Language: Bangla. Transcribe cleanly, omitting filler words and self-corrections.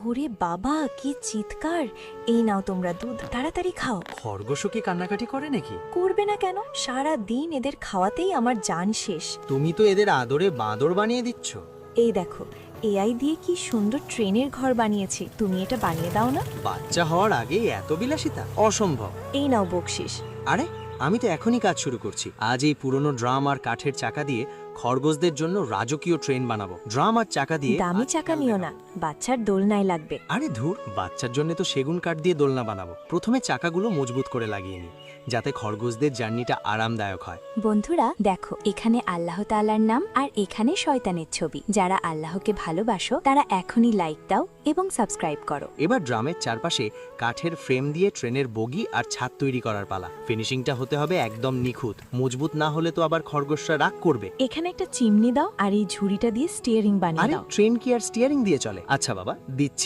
ওরে বাবা, কি চিৎকার! এই নাও তোমরা দুধ, তাড়াতাড়ি খাও। খরগোশও কি কান্নাকাটি করে নাকি? করবে না কেন? সারা দিন এদের খাওয়াতেই আমার জান শেষ। তুমি তো এদের আদরে বাঁদর বানিয়ে দিচ্ছ। এই দেখো, এআই দিয়ে কি সুন্দর ট্রেনের ঘর বানিয়েছি, তুমি এটা বানিয়ে দাও না। বাচ্চা হওয়ার আগেই এত বিলাসিতা অসম্ভব। এই নাও বকশিস। আরে আমি তো এখনই কাজ শুরু করছি। আজ এই পুরনো ড্রাম আর কাঠের চাকা দিয়ে খরগোশদের জন্য রাজকীয় ট্রেন বানাবো। ড্রাম আর চাকা দিয়ে দামি চাকা নিও না, বাচ্চার দোলনায় লাগবে। আরে ধুর, বাচ্চার জন্য তো সেগুন কাঠ দিয়ে দোলনা বানাবো। প্রথমে চাকাগুলো মজবুত করে লাগিয়ে নিই, যাতে খরগোশদের জার্নিটা আরামদায়ক হয়। বন্ধুরা দেখো, এখানে আল্লাহ তাআলার নাম আর এখানে শয়তানের ছবি। যারা আল্লাহকে ভালোবাসো তারা এখনই লাইক দাও এবং সাবস্ক্রাইব করো। এবার ড্রামের চারপাশে কাঠের ফ্রেম দিয়ে ট্রেনের বগি আর ছাদ তৈরি করার পালা। ফিনিশিংটা হতে হবে একদম নিখুঁত। মজবুত না হলে তো আবার খরগোশরা রাগ করবে। এখানে একটা চিমনি দাও আর এই ঝুড়িটা দিয়ে স্টিয়ারিং বানিয়ে আরে দাও। ট্রেন কি আর স্টিয়ারিং দিয়ে চলে? আচ্ছা বাবা, দিচ্ছি।